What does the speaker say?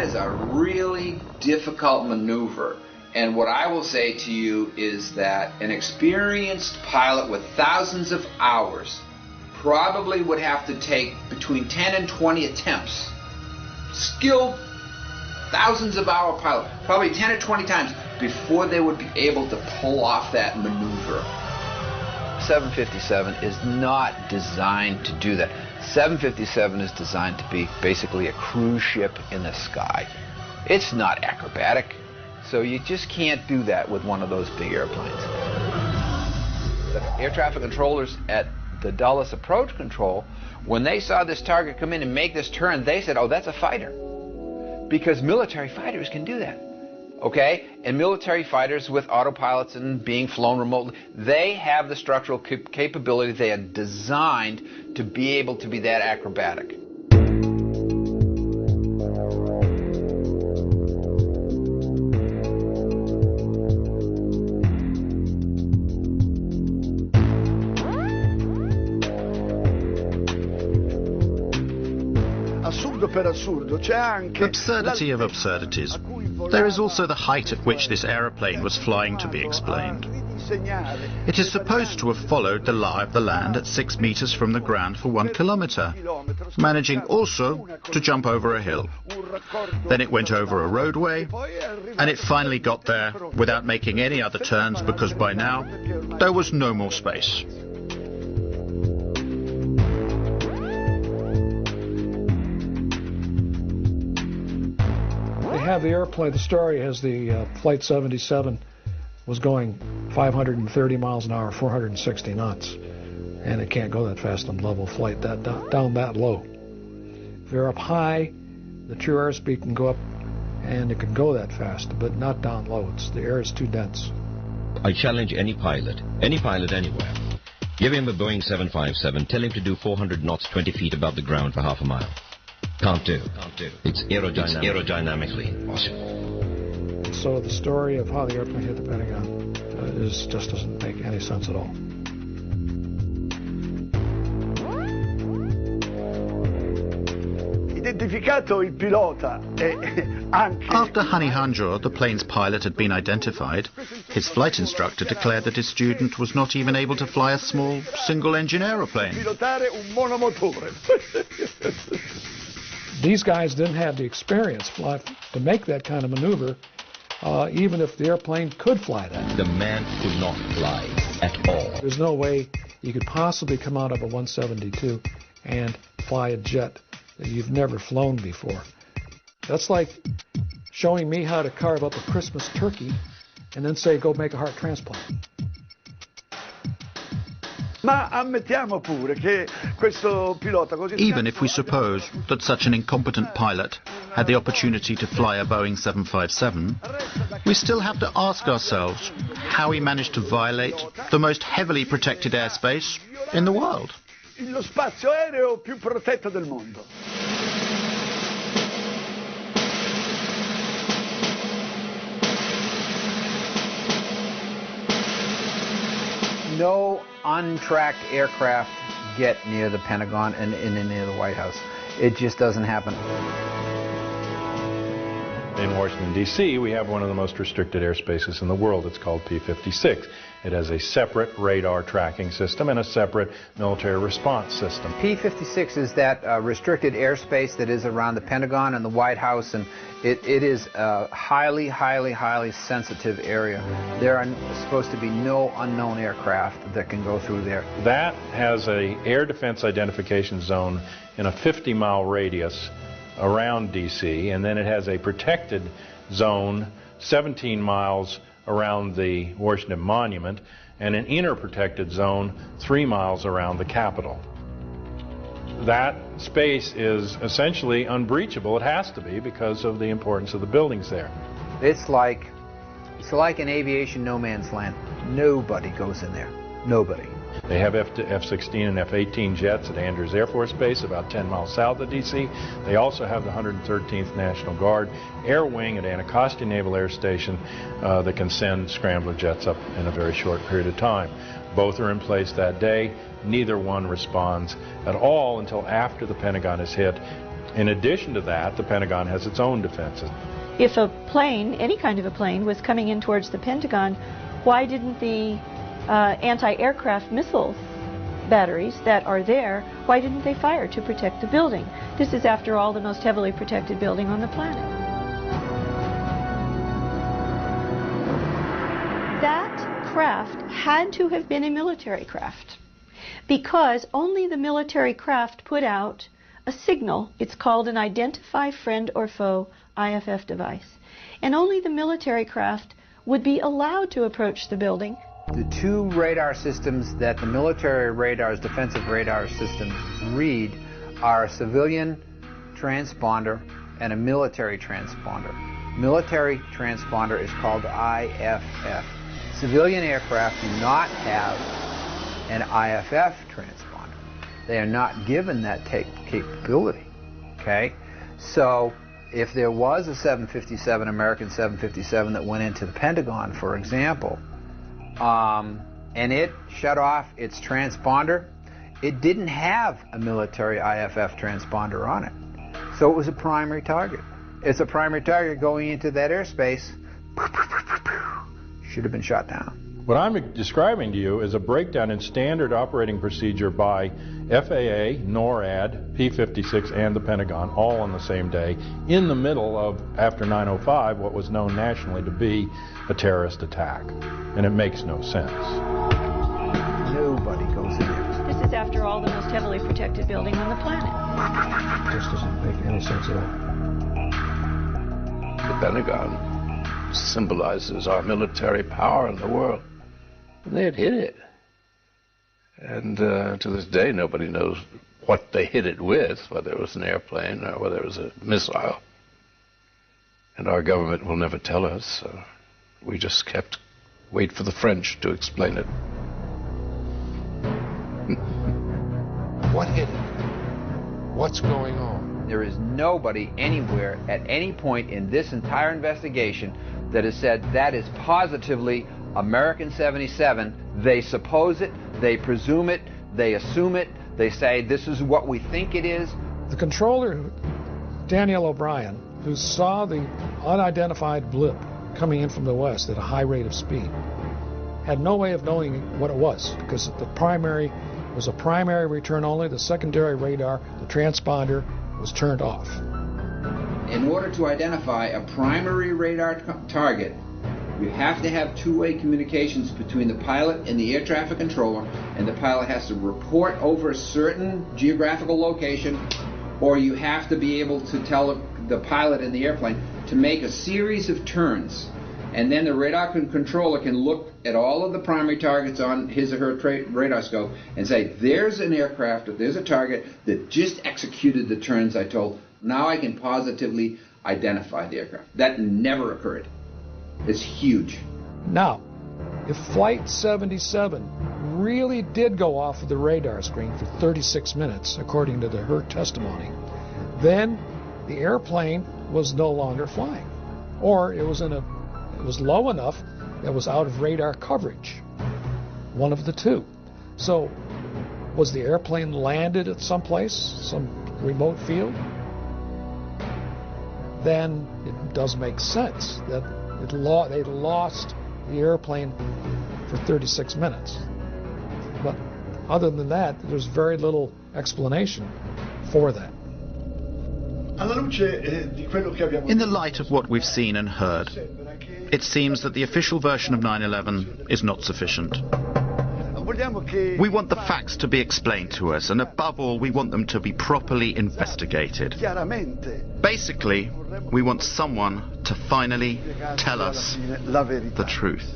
That is a really difficult maneuver. And what I will say to you is that an experienced pilot with thousands of hours probably would have to take between 10 and 20 attempts. Skilled, thousands of hour pilot, probably 10 or 20 times before they would be able to pull off that maneuver. 757 is not designed to do that. 757 is designed to be basically a cruise ship in the sky. It's not acrobatic, so you just can't do that with one of those big airplanes. The air traffic controllers at the Dulles approach control, when they saw this target come in and make this turn, they said, oh, that's a fighter. Because military fighters can do that. Okay? And military fighters with autopilots and being flown remotely, they have the structural capability. They are designed to be able to be that acrobatic. Absurdity of absurdities. There is also the height at which this aeroplane was flying to be explained. It is supposed to have followed the lie of the land at 6 meters from the ground for 1 kilometer, managing also to jump over a hill. Then it went over a roadway, and it finally got there without making any other turns because by now there was no more space. Have the airplane, the story has the Flight 77 was going 530 miles an hour, 460 knots, and it can't go that fast on level flight, down that low. If you're up high, the true airspeed can go up, and it can go that fast, but not down low. The air is too dense. I challenge any pilot anywhere. Give him a Boeing 757, tell him to do 400 knots 20 feet above the ground for half a mile. Can't do. It's aerodynamically impossible. So the story of how the airplane hit the Pentagon just doesn't make any sense at all. After Hani Hanjour, the plane's pilot, had been identified, his flight instructor declared that his student was not even able to fly a small single-engine aeroplane. These guys didn't have the experience to make that kind of maneuver, even if the airplane could fly that. The man could not fly at all. There's no way you could possibly come out of a 172 and fly a jet that you've never flown before. That's like showing me how to carve up a Christmas turkey and then say, go make a heart transplant. Even if we suppose that such an incompetent pilot had the opportunity to fly a Boeing 757, we still have to ask ourselves how he managed to violate the most heavily protected airspace in the world. Lo spazio aereo più protetto del mondo. No untracked aircraft get near the Pentagon and near the White House. It just doesn't happen. In Washington, D.C., we have one of the most restricted airspaces in the world. It's called P-56. It has a separate radar tracking system and a separate military response system. P-56 is that restricted airspace that is around the Pentagon and the White House, and it is a highly, highly, highly sensitive area. There are supposed to be no unknown aircraft that can go through there. That has an air defense identification zone in a 50-mile radius around D.C., and then it has a protected zone 17 miles around the Washington Monument and an inner protected zone 3 miles around the Capitol. That space is essentially unbreachable. It has to be because of the importance of the buildings there. It's like an aviation no man's land. Nobody goes in there. Nobody. They have F-16 and F-18 jets at Andrews Air Force Base, about 10 miles south of D.C. They also have the 113th National Guard Air Wing at Anacostia Naval Air Station that can send scrambler jets up in a very short period of time. Both are in place that day. Neither one responds at all until after the Pentagon is hit. In addition to that, the Pentagon has its own defenses. If a plane, any kind of a plane, was coming in towards the Pentagon, why didn't the anti-aircraft missile batteries that are there, why didn't they fire to protect the building? This is, after all, the most heavily protected building on the planet. That craft had to have been a military craft, because only the military craft put out a signal. It's called an Identify Friend or Foe IFF device. And only the military craft would be allowed to approach the building. The two radar systems that the military radars, defensive radar systems, read are a civilian transponder and a military transponder. Military transponder is called IFF. Civilian aircraft do not have an IFF transponder. They are not given that capability. Okay? So if there was a 757, American 757, that went into the Pentagon, for example, and it shut off its transponder, it didn't have a military IFF transponder on it. So it was a primary target. It's a primary target going into that airspace. Should have been shot down. What I'm describing to you is a breakdown in standard operating procedure by FAA, NORAD, P-56, and the Pentagon, all on the same day, in the middle of, after 9/05, what was known nationally to be a terrorist attack. And it makes no sense. Nobody goes in there. This is, after all, the most heavily protected building on the planet. This doesn't make any sense at all. The Pentagon symbolizes our military power in the world. And they had hit it. And to this day, nobody knows what they hit it with, whether it was an airplane or whether it was a missile. And our government will never tell us. So we just wait for the French to explain it. What hit it? What's going on? There is nobody anywhere at any point in this entire investigation that has said that is positively American 77. They suppose it, they presume it, they assume it, they say this is what we think it is. The controller, Daniel O'Brien, who saw the unidentified blip coming in from the west at a high rate of speed, had no way of knowing what it was, because the primary was a primary return only. The secondary radar, the transponder, was turned off. In order to identify a primary radar target, you have to have two-way communications between the pilot and the air traffic controller, and the pilot has to report over a certain geographical location, or you have to be able to tell the pilot in the airplane to make a series of turns, and then the radar controller can look at all of the primary targets on his or her radar scope and say, there's an aircraft, or there's a target that just executed the turns I told. Now I can positively identify the aircraft. That never occurred. It's huge. Now, if Flight 77 really did go off of the radar screen for 36 minutes, according to her testimony, then the airplane was no longer flying, or it was low enough that was out of radar coverage. One of the two. So, was the airplane landed at some place, some remote field? Then it does make sense that they lost the airplane for 36 minutes. But other than that, there's very little explanation for that. In the light of what we've seen and heard, it seems that the official version of 9/11 is not sufficient. We want the facts to be explained to us, and above all, we want them to be properly investigated. Basically, we want someone to finally tell us the truth.